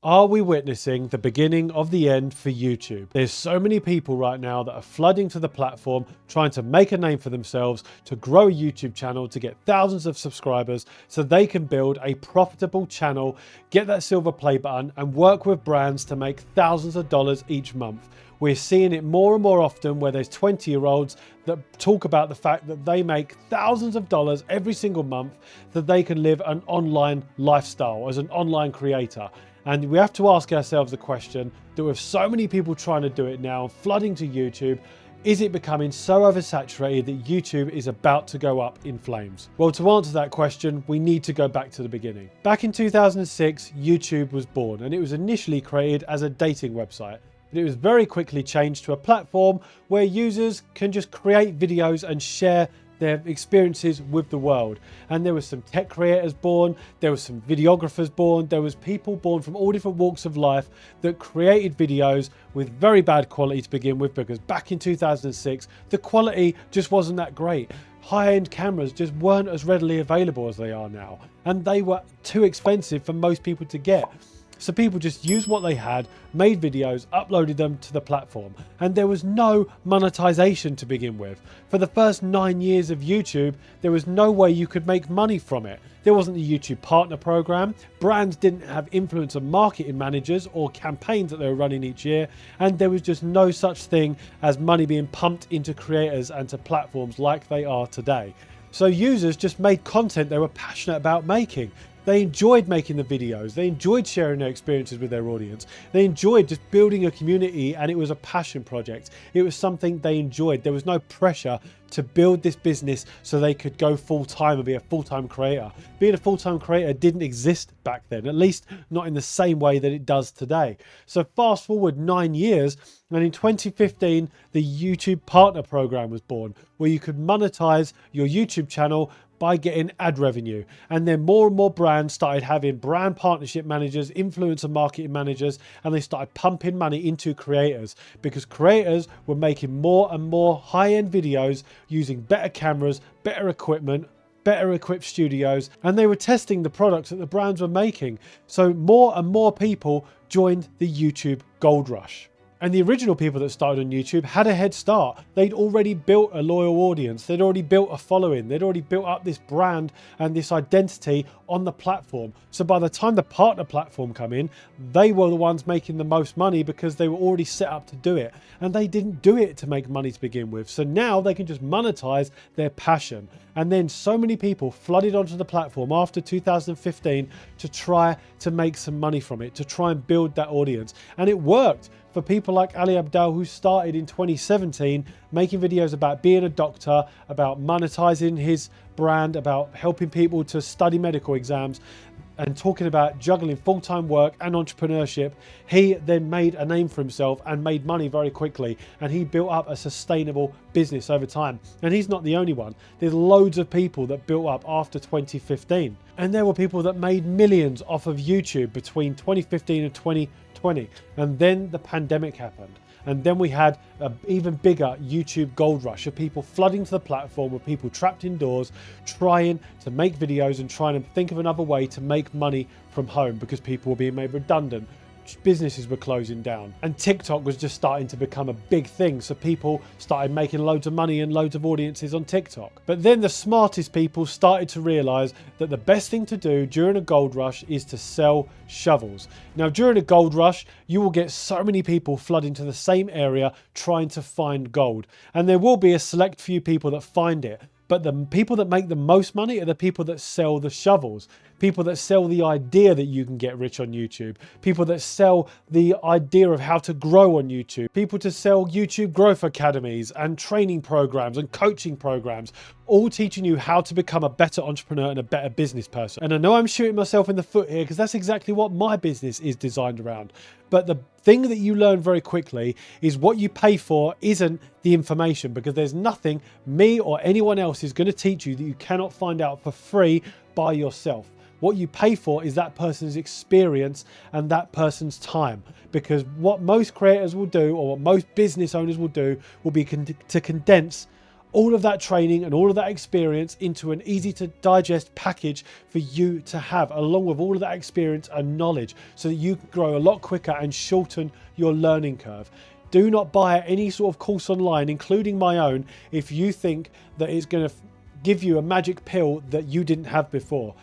Are we witnessing the beginning of the end for YouTube? There's so many people right now that are flooding to the platform, trying to make a name for themselves, to grow a YouTube channel, to get thousands of subscribers so they can build a profitable channel, get that silver play button and work with brands to make thousands of dollars each month. We're seeing it more and more often where there's 20-year-olds that talk about the fact that they make thousands of dollars every single month, that they can live an online lifestyle as an online creator. And we have to ask ourselves the question that with so many people trying to do it now, flooding to YouTube, is it becoming so oversaturated that YouTube is about to go up in flames? Well, to answer that question, we need to go back to the beginning. Back in 2006, YouTube was born, and it was initially created as a dating website. But it was very quickly changed to a platform where users can just create videos and share their experiences with the world. And there was some tech creators born, there was some videographers born, there was people born from all different walks of life that created videos with very bad quality to begin with, because back in 2006 the quality just wasn't that great. High-end cameras just weren't as readily available as they are now, and they were too expensive for most people to get. So people just used what they had, made videos, uploaded them to the platform, and there was no monetization to begin with. For the first 9 years of YouTube, there was no way you could make money from it. There wasn't the YouTube partner program, brands didn't have influencer marketing managers or campaigns that they were running each year, and there was just no such thing as money being pumped into creators and to platforms like they are today. So users just made content they were passionate about making. They enjoyed making the videos, they enjoyed sharing their experiences with their audience, they enjoyed just building a community, and it was a passion project. It was something they enjoyed. There was no pressure to build this business so they could go full-time and be a full-time creator. Being a full-time creator didn't exist back then, at least not in the same way that it does today. So fast forward 9 years, and in 2015, the YouTube Partner Program was born, where you could monetize your YouTube channel by getting ad revenue. And then more and more brands started having brand partnership managers, influencer marketing managers, and they started pumping money into creators, because creators were making more and more high-end videos using better cameras, better equipment, better equipped studios, and they were testing the products that the brands were making. So more and more people joined the YouTube gold rush. And the original people that started on YouTube had a head start. They'd already built a loyal audience. They'd already built a following. They'd already built up this brand and this identity on the platform. So by the time the partner platform come in, they were the ones making the most money because they were already set up to do it. And they didn't do it to make money to begin with. So now they can just monetize their passion. And then so many people flooded onto the platform after 2015 to try to make some money from it, to try and build that audience. And it worked. For people like Ali Abdaal, who started in 2017 making videos about being a doctor, about monetizing his brand, about helping people to study medical exams, and talking about juggling full-time work and entrepreneurship, he then made a name for himself and made money very quickly, and he built up a sustainable business over time. And he's not the only one. There's loads of people that built up after 2015, and there were people that made millions off of YouTube between 2015 and 2020, and then the pandemic happened. And then we had an even bigger YouTube gold rush of people flooding to the platform, with people trapped indoors trying to make videos and trying to think of another way to make money from home, because people were being made redundant, businesses were closing down, and TikTok was just starting to become a big thing. So people started making loads of money and loads of audiences on TikTok. But then the smartest people started to realize that the best thing to do during a gold rush is to sell shovels. Now, during a gold rush, you will get so many people flooding to the same area trying to find gold, and there will be a select few people that find it. But the people that make the most money are the people that sell the shovels. People that sell the idea that you can get rich on YouTube. People that sell the idea of how to grow on YouTube. People to sell YouTube growth academies and training programs and coaching programs, all teaching you how to become a better entrepreneur and a better business person. And I know I'm shooting myself in the foot here, because that's exactly what my business is designed around. But the thing that you learn very quickly is what you pay for isn't the information, because there's nothing me or anyone else is going to teach you that you cannot find out for free by yourself. What you pay for is that person's experience and that person's time, because what most creators will do, or what most business owners will do, will be to condense all of that training and all of that experience into an easy to digest package for you to have, along with all of that experience and knowledge, so that you can grow a lot quicker and shorten your learning curve. Do not buy any sort of course online, including my own, if you think that it's going to give you a magic pill that you didn't have before.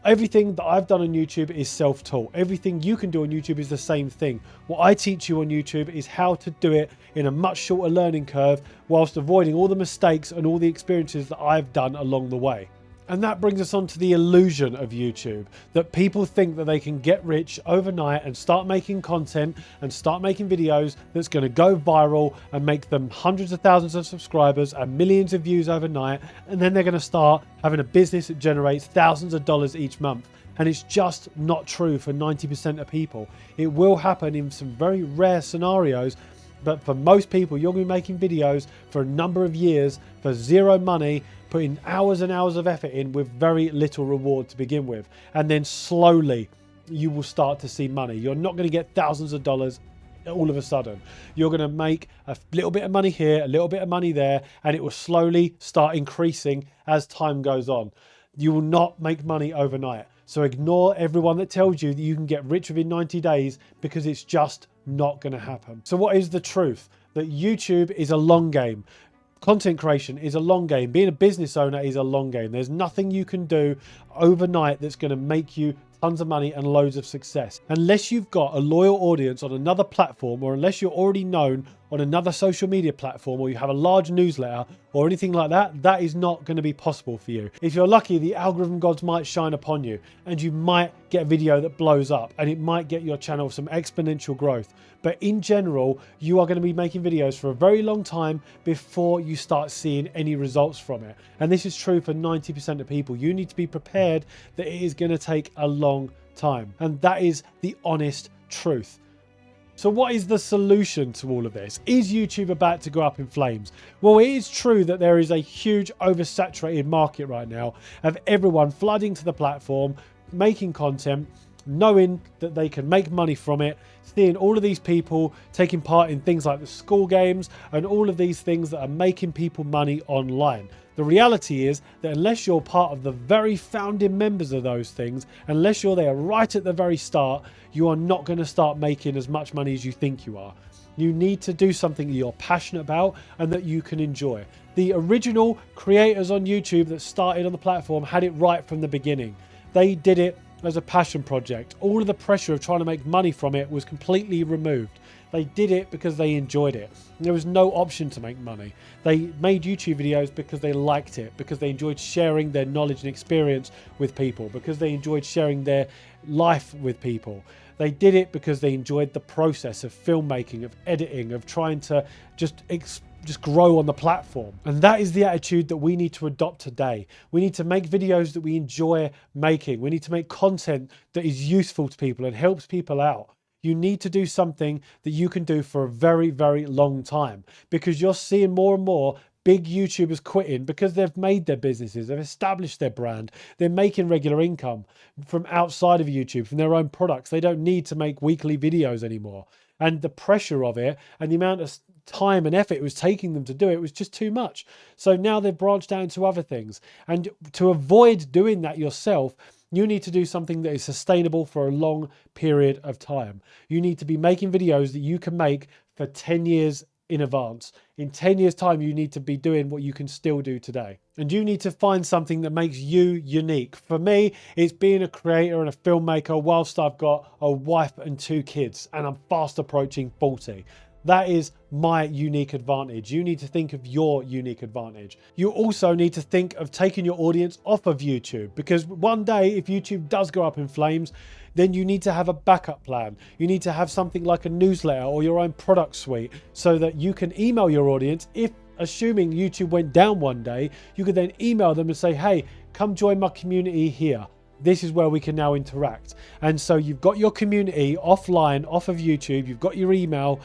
Everything that I've done on YouTube is self-taught. Everything you can do on YouTube is the same thing. What I teach you on YouTube is how to do it in a much shorter learning curve whilst avoiding all the mistakes and all the experiences that I've done along the way. And that brings us on to the illusion of YouTube, that people think that they can get rich overnight and start making content and start making videos that's going to go viral and make them hundreds of thousands of subscribers and millions of views overnight. And then they're going to start having a business that generates thousands of dollars each month. And it's just not true for 90% of people. It will happen in some very rare scenarios, but for most people, you're going to be making videos for a number of years for zero money, putting hours and hours of effort in with very little reward to begin with. And then slowly you will start to see money. You're not going to get thousands of dollars all of a sudden. You're going to make a little bit of money here, a little bit of money there, and it will slowly start increasing as time goes on. You will not make money overnight. So ignore everyone that tells you that you can get rich within 90 days, because it's just not going to happen. So what is the truth? That YouTube is a long game. Content creation is a long game. Being a business owner is a long game. There's nothing you can do overnight that's going to make you tons of money and loads of success. Unless you've got a loyal audience on another platform, or unless you're already known on another social media platform, or you have a large newsletter or anything like that, that is not going to be possible for you. If you're lucky, the algorithm gods might shine upon you and you might get a video that blows up and it might get your channel some exponential growth. But in general, you are going to be making videos for a very long time before you start seeing any results from it. And this is true for 90% of people. You need to be prepared that it is going to take a long time. And that is the honest truth. So what is the solution to all of this? Is YouTube about to go up in flames? Well, it is true that there is a huge oversaturated market right now of everyone flooding to the platform, making content, knowing that they can make money from it, seeing all of these people taking part in things like the school games and all of these things that are making people money online. The reality is that unless you're part of the very founding members of those things, unless you're there right at the very start, you are not going to start making as much money as you think you are. You need to do something that you're passionate about and that you can enjoy. The original creators on YouTube that started on the platform had it right from the beginning. They did it as a passion project. All of the pressure of trying to make money from it was completely removed. They did it because they enjoyed it. There was no option to make money. They made YouTube videos because they liked it, because they enjoyed sharing their knowledge and experience with people, because they enjoyed sharing their life with people. They did it because they enjoyed the process of filmmaking, of editing, of trying to just grow on the platform. And that is the attitude that we need to adopt today. We need to make videos that we enjoy making. We need to make content that is useful to people and helps people out. You need to do something that you can do for a very, very long time, because you're seeing more and more big YouTubers quitting because they've made their businesses, they've established their brand, they're making regular income from outside of YouTube, from their own products. They don't need to make weekly videos anymore. And the pressure of it and the amount of time and effort it was taking them to do it was just too much. So now they've branched out into other things. And to avoid doing that yourself, you need to do something that is sustainable for a long period of time. You need to be making videos that you can make for 10 years in advance. In 10 years' time, you need to be doing what you can still do today. And you need to find something that makes you unique. For me, it's being a creator and a filmmaker whilst I've got a wife and 2 kids and I'm fast approaching 40. That is my unique advantage. You need to think of your unique advantage. You also need to think of taking your audience off of YouTube, because one day if YouTube does go up in flames, then you need to have a backup plan. You need to have something like a newsletter or your own product suite so that you can email your audience. If, assuming YouTube went down one day, you could then email them and say, hey, come join my community here. This is where we can now interact. And so you've got your community offline, off of YouTube. You've got your email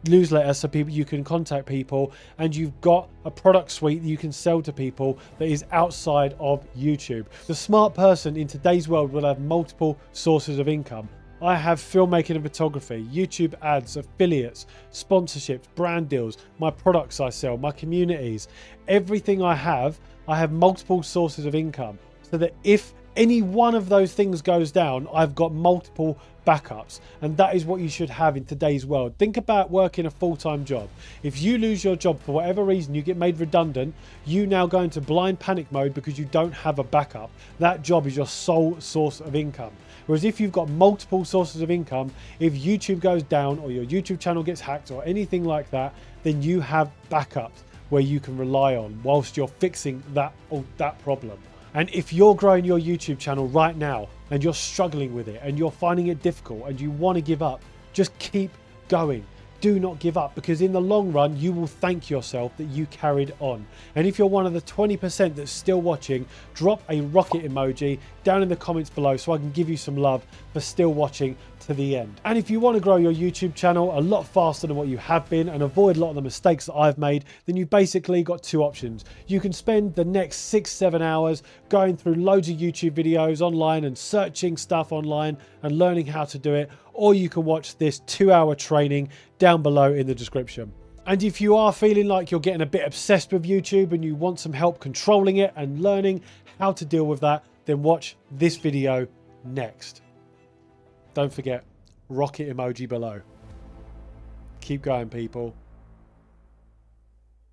newsletter so you can contact people, and you've got a product suite that you can sell to people that is outside of YouTube. The smart person in today's world will have multiple sources of income. I have filmmaking and photography, YouTube ads, affiliates, sponsorships, brand deals, my products I sell, my communities. Everything I have multiple sources of income, so that if any one of those things goes down, I've got multiple backups. And that is what you should have in today's world. Think about working a full-time job. If you lose your job for whatever reason, you get made redundant, you now go into blind panic mode because you don't have a backup. That job is your sole source of income. Whereas if you've got multiple sources of income, if YouTube goes down or your YouTube channel gets hacked or anything like that, then you have backups where you can rely on whilst you're fixing that problem. And if you're growing your YouTube channel right now and you're struggling with it and you're finding it difficult and you want to give up, just keep going. Do not give up, because in the long run, you will thank yourself that you carried on. And if you're one of the 20% that's still watching, drop a rocket emoji down in the comments below so I can give you some love for still watching to the end. And if you want to grow your YouTube channel a lot faster than what you have been and avoid a lot of the mistakes that I've made, then you've basically got two options. You can spend the next 6-7 hours going through loads of YouTube videos online and searching stuff online and learning how to do it, or you can watch this 2-hour training down below in the description. And if you are feeling like you're getting a bit obsessed with YouTube and you want some help controlling it and learning how to deal with that, then watch this video next. Don't forget, rocket emoji below. Keep going, people.